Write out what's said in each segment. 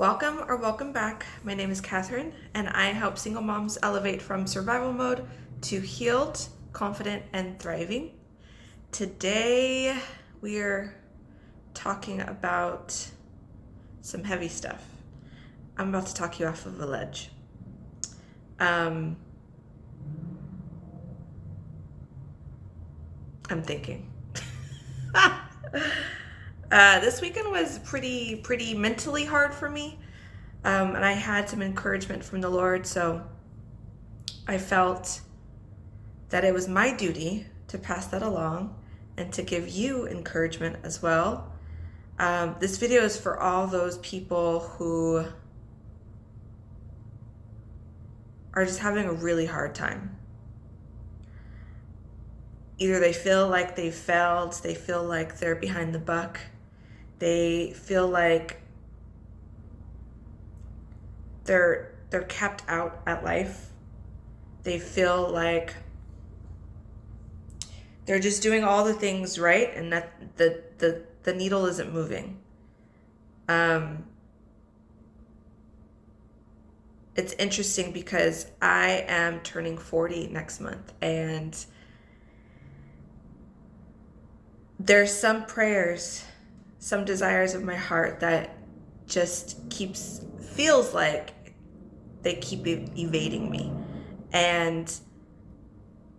Welcome or welcome back. My name is Catherine, and I help single moms elevate from survival mode to healed, confident, and thriving. Today, we're talking about some heavy stuff. I'm about to talk you off of a ledge. I'm thinking. This weekend was pretty mentally hard for me, and I had some encouragement from the Lord, so I felt that it was my duty to pass that along and to give you encouragement as well. This video is for all those people who are just having a really hard time. Either they feel like they've failed, they feel like they're behind the buck, they feel like they're capped out at life. They feel like they're just doing all the things right and that the needle isn't moving. It's interesting because I am turning 40 next month, and there's some prayers, some desires of my heart that just feels like they keep evading me. And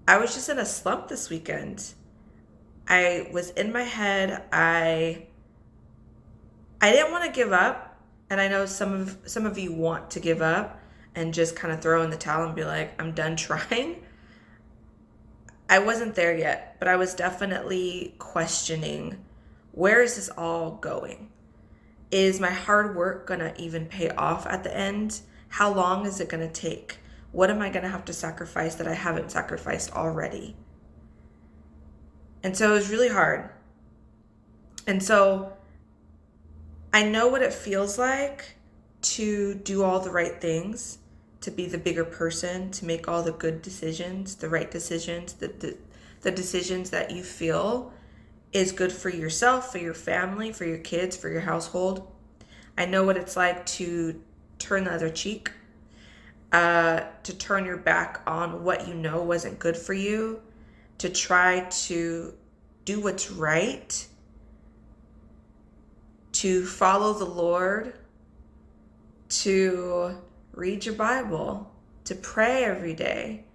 I was just in a slump this weekend. I was in my head. I didn't want to give up, and I know some of you want to give up and just kind of throw in the towel and be like, I'm done trying. I wasn't there yet, but I was definitely questioning, where is this all going? Is my hard work gonna even pay off at the end? How long is it gonna take? What am I gonna have to sacrifice that I haven't sacrificed already? And so it was really hard. And so I know what it feels like to do all the right things, to be the bigger person, to make all the good decisions, the right decisions, the decisions that you feel is good for yourself, for your family, for your kids, for your household. I know what it's like to turn the other cheek, to turn your back on what you know wasn't good for you, to try to do what's right, to follow the Lord, to read your Bible, to pray every day,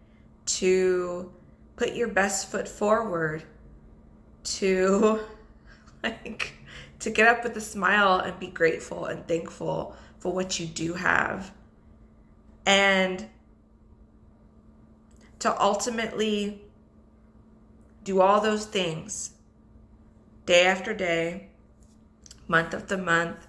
to put your best foot forward, to get up with a smile and be grateful and thankful for what you do have, and to ultimately do all those things day after day, month after month,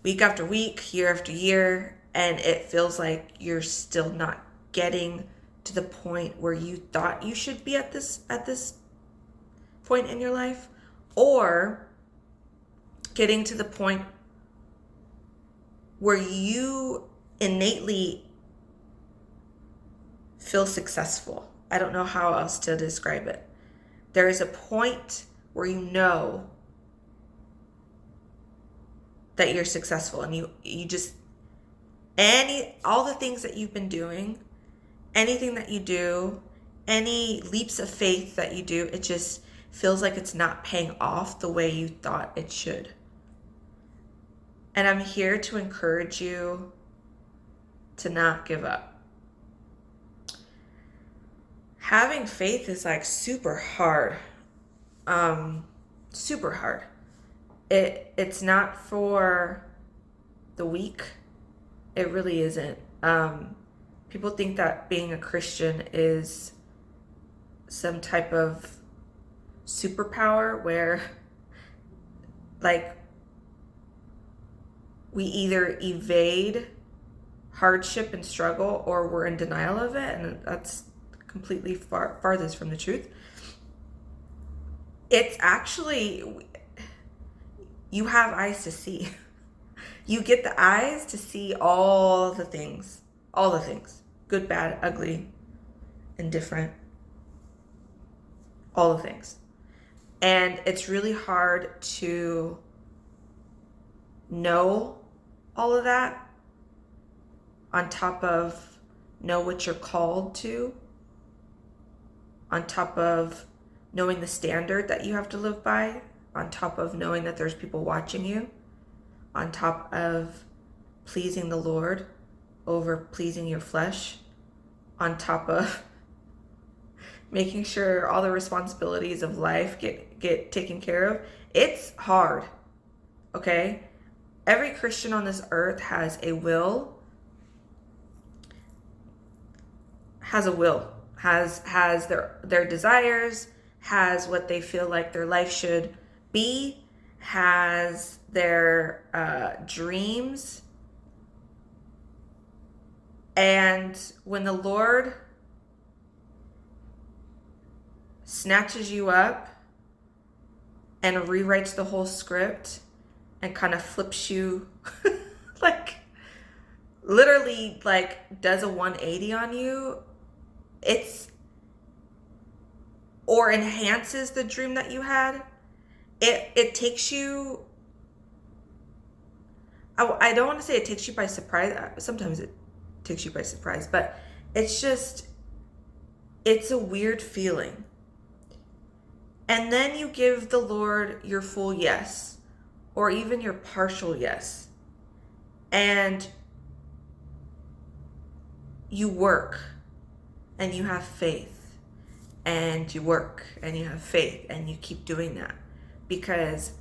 week after week, year after year, and it feels like you're still not getting to the point where you thought you should be at this point in your life, or getting to the point where you innately feel successful. I don't know how else to describe it. There is a point where you know that you're successful, and you just, all the things that you've been doing, anything that you do, any leaps of faith that you do, it just feels like it's not paying off the way you thought it should. And I'm here to encourage you to not give up. Having faith is like super hard. Super hard. It's not for the weak. It really isn't. People think that being a Christian is some type of superpower where, like, we either evade hardship and struggle or we're in denial of it, and that's completely farthest from the truth. It's actually, you have eyes to see. You get the eyes to see all the things, good, bad, ugly, indifferent, all the things. And it's really hard to know all of that, on top of know what you're called to, on top of knowing the standard that you have to live by, on top of knowing that there's people watching you, on top of pleasing the Lord over pleasing your flesh, on top of making sure all the responsibilities of life get taken care of. It's hard, okay? Every Christian on this earth has a will, has their desires, has what they feel like their life should be, has their dreams. And when the Lord snatches you up and rewrites the whole script and kind of flips you like literally like does a 180 on you, or enhances the dream that you had, it takes you, I don't want to say it takes you by surprise. Sometimes it takes you by surprise, but it's a weird feeling. And then you give the Lord your full yes, or even your partial yes. And you work and you have faith, and you work and you have faith, and you keep doing that because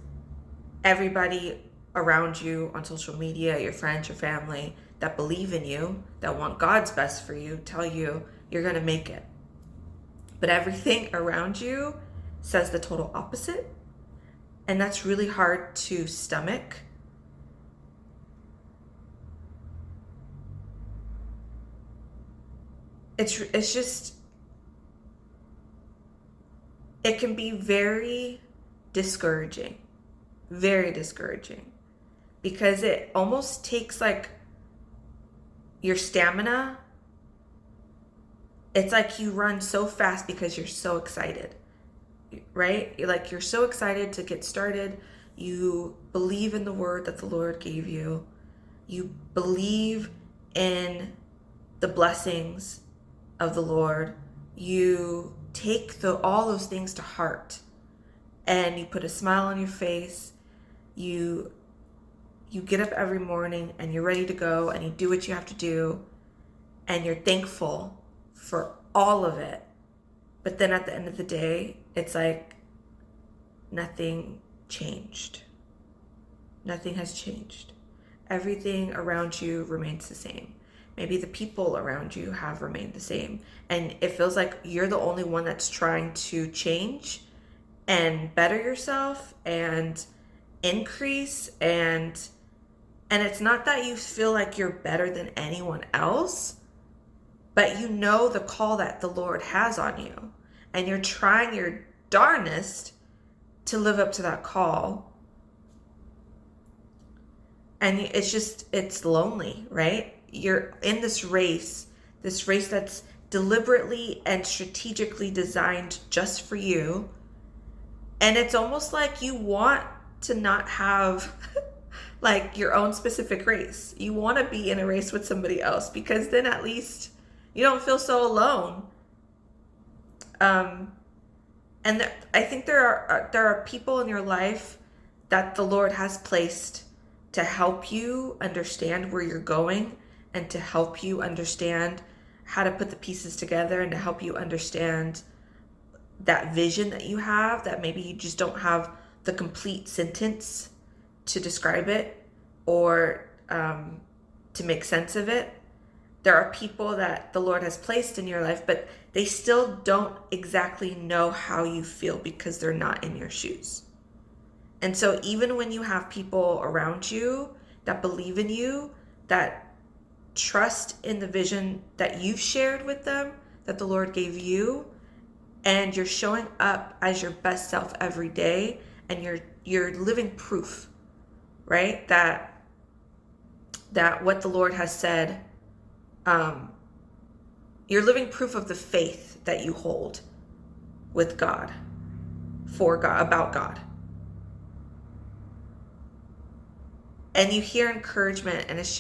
everybody around you on social media, your friends, your family that believe in you, that want God's best for you, tell you you're going to make it. But everything around you says the total opposite. And that's really hard to stomach. It's just, it can be very discouraging, because it almost takes like your stamina. It's like you run so fast because you're so excited, right? You're so excited to get started. You believe in the word that the Lord gave you. You believe in the blessings of the Lord. You take all those things to heart, and you put a smile on your face. You get up every morning and you're ready to go, and you do what you have to do, and you're thankful for all of it. But then at the end of the day, it's like nothing changed. Nothing has changed. Everything around you remains the same. Maybe the people around you have remained the same. And it feels like you're the only one that's trying to change and better yourself and increase. And it's not that you feel like you're better than anyone else, but you know the call that the Lord has on you. And you're trying your darnest to live up to that call. And it's lonely, right? You're in this race that's deliberately and strategically designed just for you. And it's almost like you want to not have like your own specific race. You want to be in a race with somebody else, because then at least you don't feel so alone. I think there are people in your life that the Lord has placed to help you understand where you're going, and to help you understand how to put the pieces together, and to help you understand that vision that you have, that maybe you just don't have the complete sentence to describe it, or to make sense of it. There are people that the Lord has placed in your life, but they still don't exactly know how you feel because they're not in your shoes. And so even when you have people around you that believe in you, that trust in the vision that you've shared with them, that the Lord gave you, and you're showing up as your best self every day, and you're living proof, right? That what the Lord has said, you're living proof of the faith that you hold with God, for God, about God. and you hear encouragement, and it's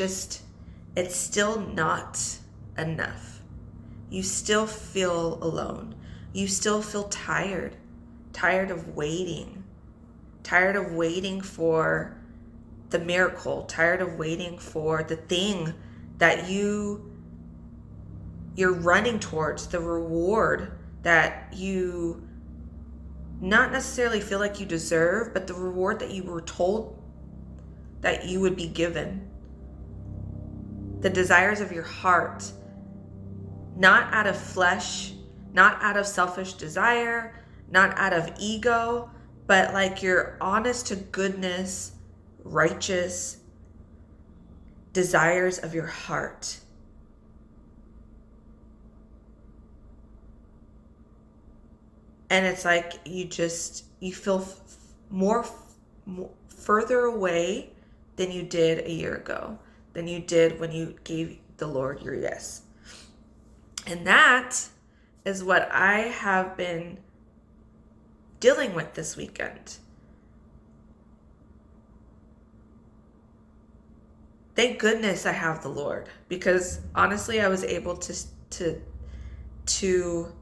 still not enough. You still feel alone. You still feel tired of waiting for the miracle, tired of waiting for the thing that you're running towards, the reward that you not necessarily feel like you deserve, but the reward that you were told that you would be given. The desires of your heart, not out of flesh, not out of selfish desire, not out of ego, but like your honest to goodness, righteous desires of your heart. And it's like you feel more further away than you did a year ago, than you did when you gave the Lord your yes. And that is what I have been dealing with this weekend. Thank goodness I have the Lord, because honestly, I was able to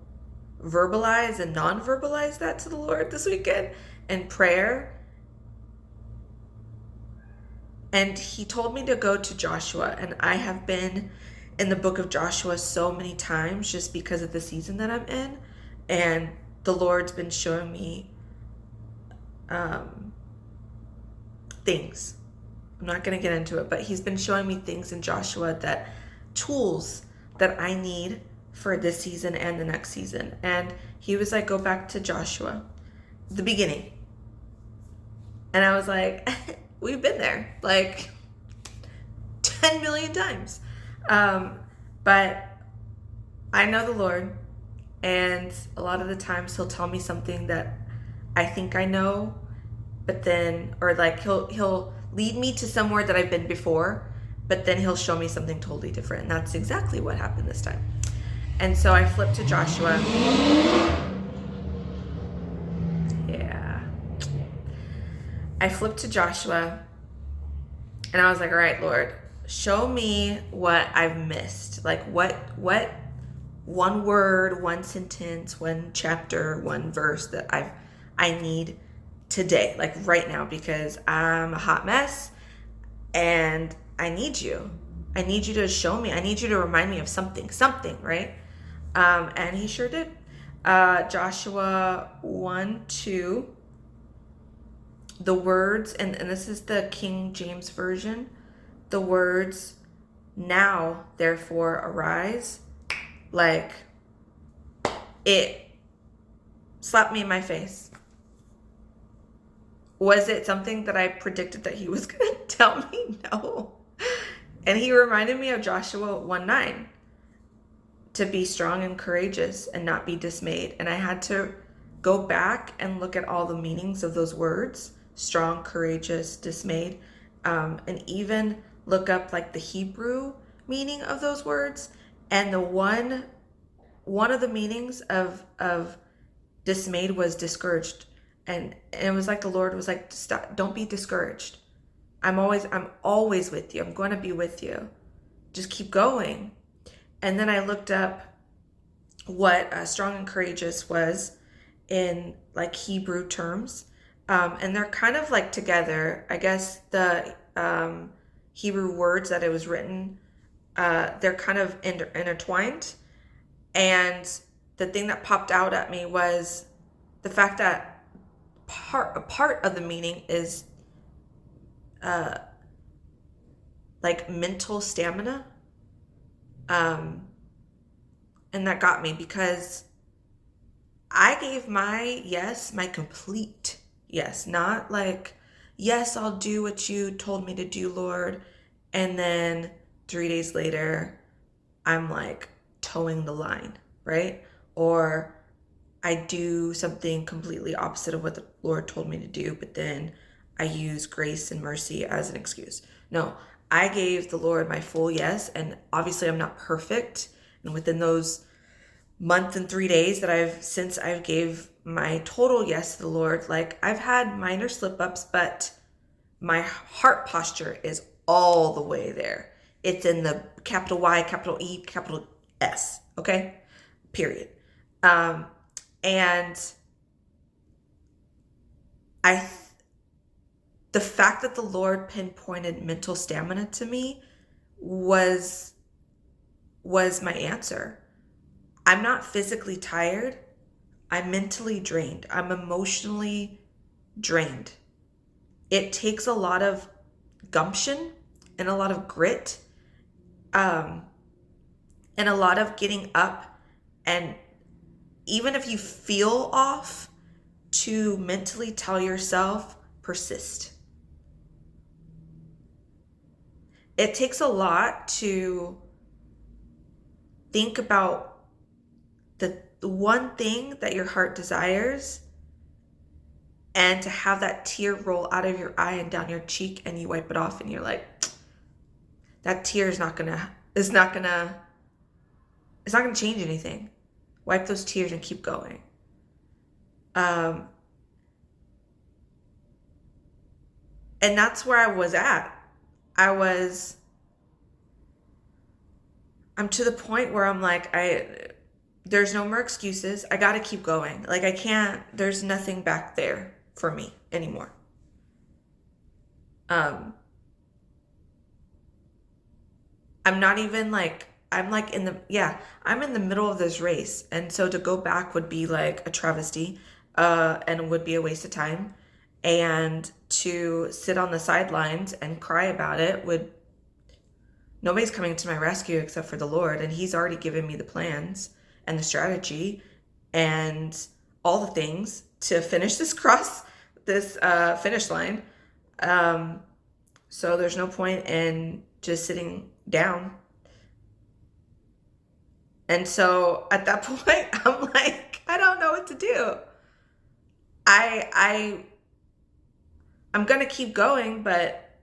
verbalize and non-verbalize that to the Lord this weekend in prayer. And he told me to go to Joshua, and I have been in the book of Joshua so many times just because of the season that I'm in, and the Lord's been showing me things. I'm not going to get into it, but he's been showing me things in Joshua, tools that I need for this season and the next season. And he was like, go back to Joshua, the beginning. And I was like, we've been there like 10 million times. But I know the Lord, and a lot of the times he'll tell me something that I think I know, but then, or like he'll lead me to somewhere that I've been before, but then he'll show me something totally different. And that's exactly what happened this time. And so I flipped to Joshua. Yeah. I flipped to Joshua, and I was like, all right, Lord, show me what I've missed. Like what one word, one sentence, one chapter, one verse that I need today, like right now, because I'm a hot mess and I need you. I need you to show me. I need you to remind me of something, right? And he sure did. Joshua 1:2, the words, and this is the King James Version, the words, now therefore arise, like it slapped me in my face. Was it something that I predicted that he was going to tell me? No. And he reminded me of Joshua 1:9, to be strong and courageous and not be dismayed. And I had to go back and look at all the meanings of those words, strong, courageous, dismayed, and even look up like the Hebrew meaning of those words. And the one of the meanings of dismayed was discouraged. And it was like the Lord was like, stop, don't be discouraged. I'm always with you. I'm going to be with you. Just keep going. And then I looked up what strong and courageous was in like Hebrew terms. And they're kind of like together. I guess the Hebrew words that it was written, they're kind of intertwined. And the thing that popped out at me was the fact that a part of the meaning is like mental stamina. And that got me, because I gave my yes, my complete yes, not like, yes, I'll do what you told me to do, Lord. And then 3 days later, I'm like towing the line, right? Or I do something completely opposite of what the Lord told me to do, but then I use grace and mercy as an excuse. No, I gave the Lord my full yes, and obviously I'm not perfect. And within those month and 3 days that since I've gave my total yes to the Lord, like I've had minor slip ups, but my heart posture is all the way there. It's in the capital Y, capital E, capital S, okay? Period. And the fact that the Lord pinpointed mental stamina to me was my answer. I'm not physically tired. I'm mentally drained. I'm emotionally drained. It takes a lot of gumption and a lot of grit, and a lot of getting up, and even if you feel off, to mentally tell yourself, persist. It takes a lot to think about the one thing that your heart desires, and to have that tear roll out of your eye and down your cheek, and you wipe it off and you're like, that tear is not gonna change anything. Wipe those tears and keep going. And that's where I was at. I'm to the point where I'm like, there's no more excuses. I got to keep going. Like, I can't, there's nothing back there for me anymore. I'm not even like, I'm in the middle of this race. And so to go back would be like a travesty, and would be a waste of time. And to sit on the sidelines and cry about it nobody's coming to my rescue except for the Lord. And he's already given me the plans and the strategy and all the things to finish this finish line. So there's no point in just sitting down. And so at that point, I'm like, I don't know what to do. I'm going to keep going, but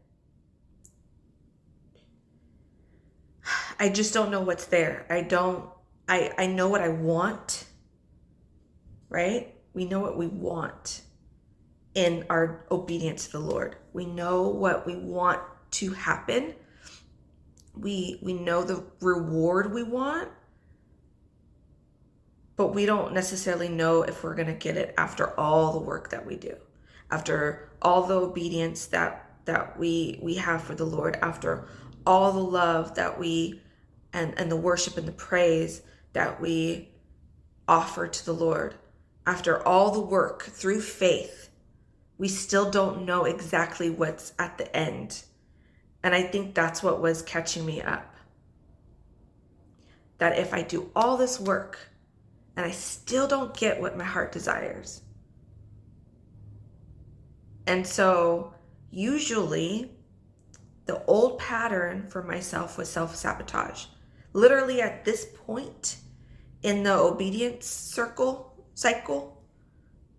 I just don't know what's there. I know what I want, right? We know what we want in our obedience to the Lord. We know what we want to happen. We know the reward we want, but we don't necessarily know if we're going to get it after all the work that we do, after all the obedience that we have for the Lord, after all the love that we and the worship and the praise that we offer to the Lord. After all the work through faith, we still don't know exactly what's at the end. And I think that's what was catching me up. That if I do all this work and I still don't get what my heart desires. And so usually the old pattern for myself was self-sabotage. Literally at this point in the obedience cycle,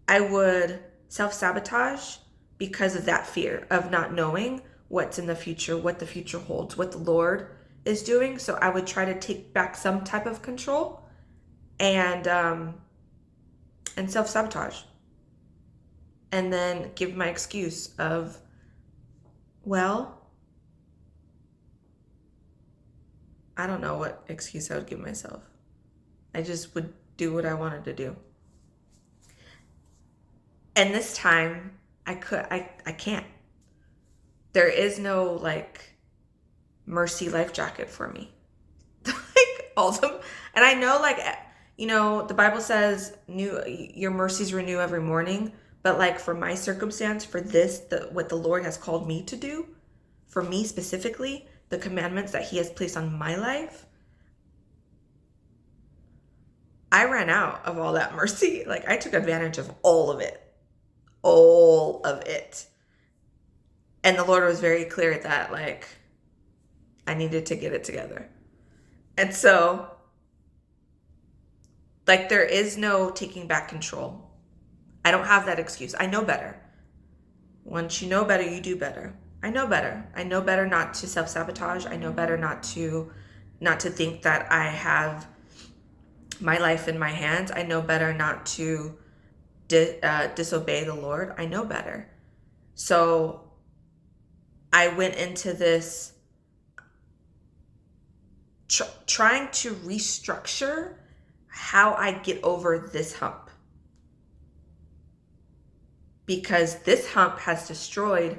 I would self-sabotage because of that fear of not knowing what's in the future, what the future holds, what the Lord is doing. So I would try to take back some type of control and self-sabotage. And then give my excuse of, well, I don't know what excuse I would give myself. I just would do what I wanted to do. And this time I can't. There is no like mercy life jacket for me. Like all of them. And I know, like, you know, the Bible says your mercies renew every morning. But like for my circumstance, for this, what the Lord has called me to do, for me specifically, the commandments that he has placed on my life, I ran out of all that mercy. Like I took advantage of all of it. All of it. And the Lord was very clear that like I needed to get it together. And so like there is no taking back control. I don't have that excuse. I know better. Once you know better, you do better. I know better. I know better not to self-sabotage. I know better not to think that I have my life in my hands. I know better not to disobey the Lord. I know better. So I went into this trying to restructure how I get over this hump. Because this hump has destroyed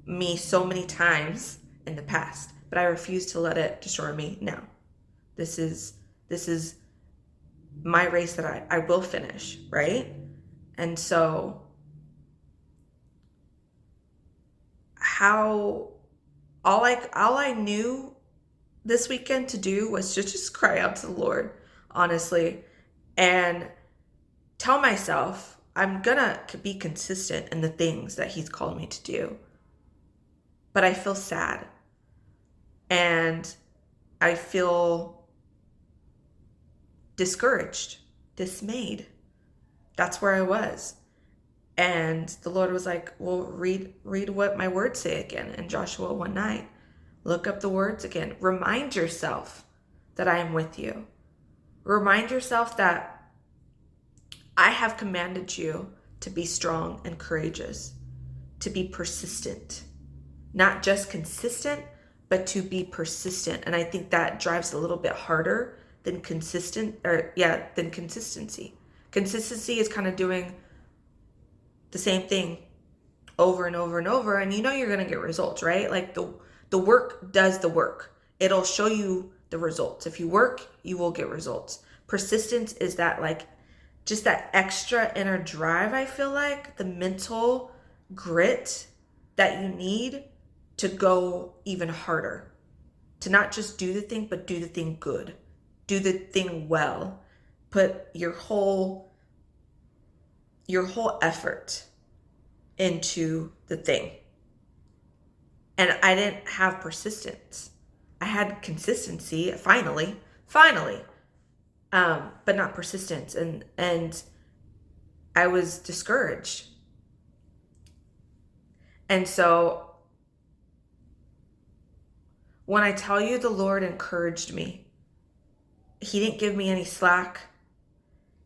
me so many times in the past, but I refuse to let it destroy me now. This is my race that I will finish, right? And so all I knew this weekend to do was just cry out to the Lord, honestly, and tell myself I'm gonna be consistent in the things that he's called me to do. But I feel sad and I feel discouraged, dismayed. That's where I was. And the Lord was like, well, read what my words say again in Joshua 1:9. Look up the words again. Remind yourself that I am with you. Remind yourself that I have commanded you to be strong and courageous, to be persistent, not just consistent, but to be persistent. And I think that drives a little bit harder than consistency. Consistency is kind of doing the same thing over and over and over, and you're going to get results, right? Like the work does the work. It'll show you the results. If you work, you will get results. Persistence is that, like, just that extra inner drive, I feel like, the mental grit that you need to go even harder, to not just do the thing, but do the thing good, do the thing well, put your whole effort into the thing. And I didn't have persistence. I had consistency, finally, but not persistence. And I was discouraged. And so when I tell you the Lord encouraged me, he didn't give me any slack.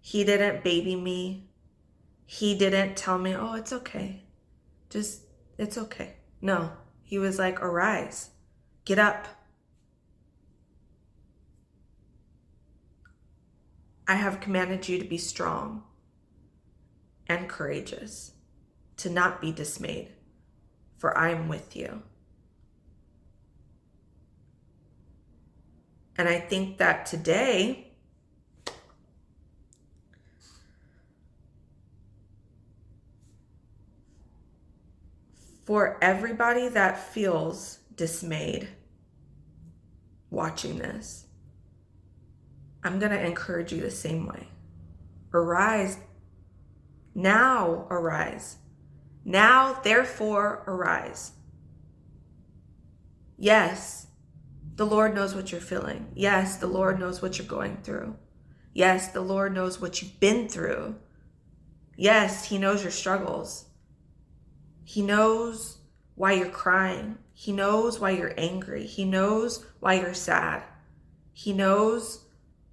He didn't baby me. He didn't tell me, oh, it's okay. It's okay. No, he was like, arise, get up. I have commanded you to be strong and courageous, to not be dismayed, for I am with you. And I think that today, for everybody that feels dismayed watching this, I'm going to encourage you the same way. Arise. Now arise. Now, therefore, arise. Yes, the Lord knows what you're feeling. Yes, the Lord knows what you're going through. Yes, the Lord knows what you've been through. Yes, he knows your struggles. He knows why you're crying. He knows why you're angry. He knows why you're sad. He knows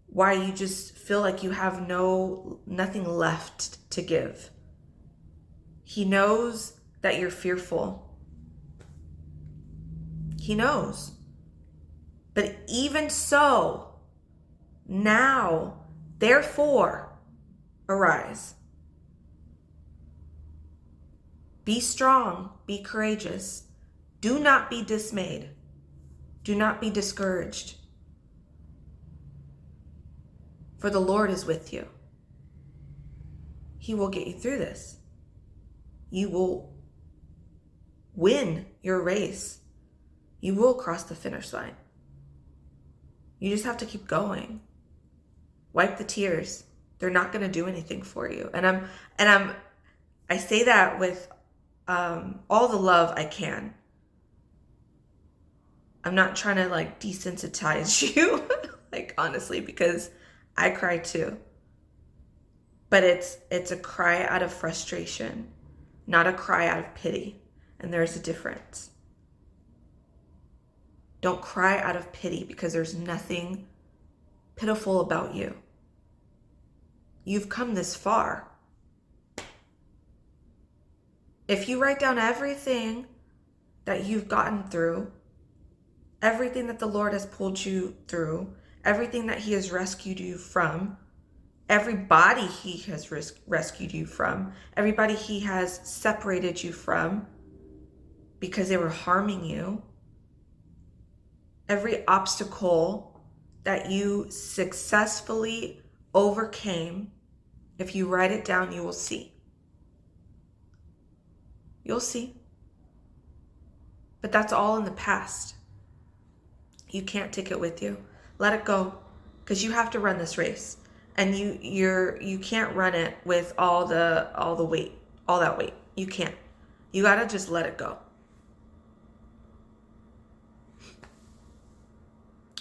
why you just feel like you have nothing left to give. He knows that you're fearful. He knows. But even so, now, therefore, arise. Be strong, be courageous. Do not be dismayed. Do not be discouraged. For the Lord is with you. He will get you through this. You will win your race. You will cross the finish line. You just have to keep going. Wipe the tears. They're not going to do anything for you. And I say that with all the love I can. I'm not trying to like desensitize you, like honestly, because I cry too. But it's a cry out of frustration, not a cry out of pity. And there's a difference. Don't cry out of pity, because there's nothing pitiful about you. You've come this far. If you write down everything that you've gotten through, everything that the Lord has pulled you through, everything that He has rescued you from, everybody He has rescued you from, everybody He has separated you from because they were harming you, every obstacle that you successfully overcame, if you write it down, you will see. You'll see. But that's all in the past. You can't take it with you. Let it go, because you have to run this race, and you can't run it with all the weight, all that weight. You can't. You gotta just let it go.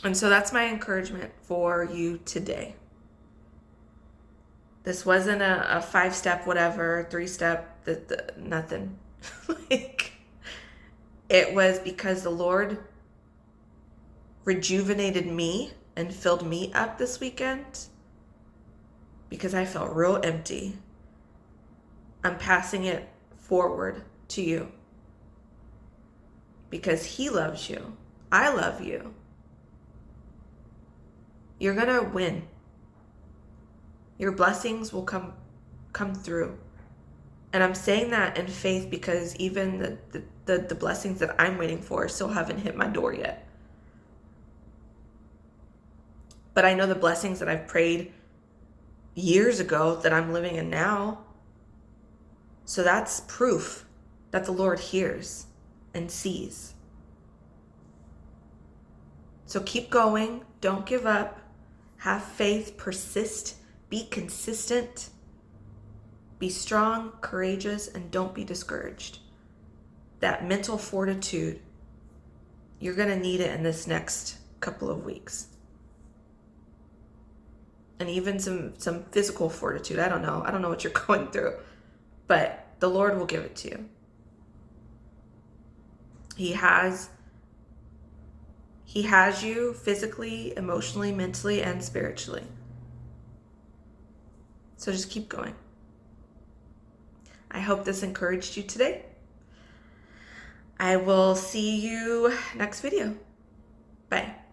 And so that's my encouragement for you today. This wasn't a 5-step whatever, 3-step, nothing. Like, it was because the Lord rejuvenated me and filled me up this weekend, because I felt real empty. I'm passing it forward to you because He loves you. I love you. You're gonna win. Your blessings will come through. And I'm saying that in faith, because even the blessings that I'm waiting for still haven't hit my door yet. But I know the blessings that I've prayed years ago that I'm living in now. So that's proof that the Lord hears and sees. So keep going. Don't give up. Have faith. Persist. Be consistent. Be strong, courageous, and don't be discouraged. That mental fortitude, you're going to need it in this next couple of weeks. And even some physical fortitude. I don't know what you're going through, but the Lord will give it to you. He has you physically, emotionally, mentally, and spiritually. So just keep going. I hope this encouraged you today. I will see you next video. Bye.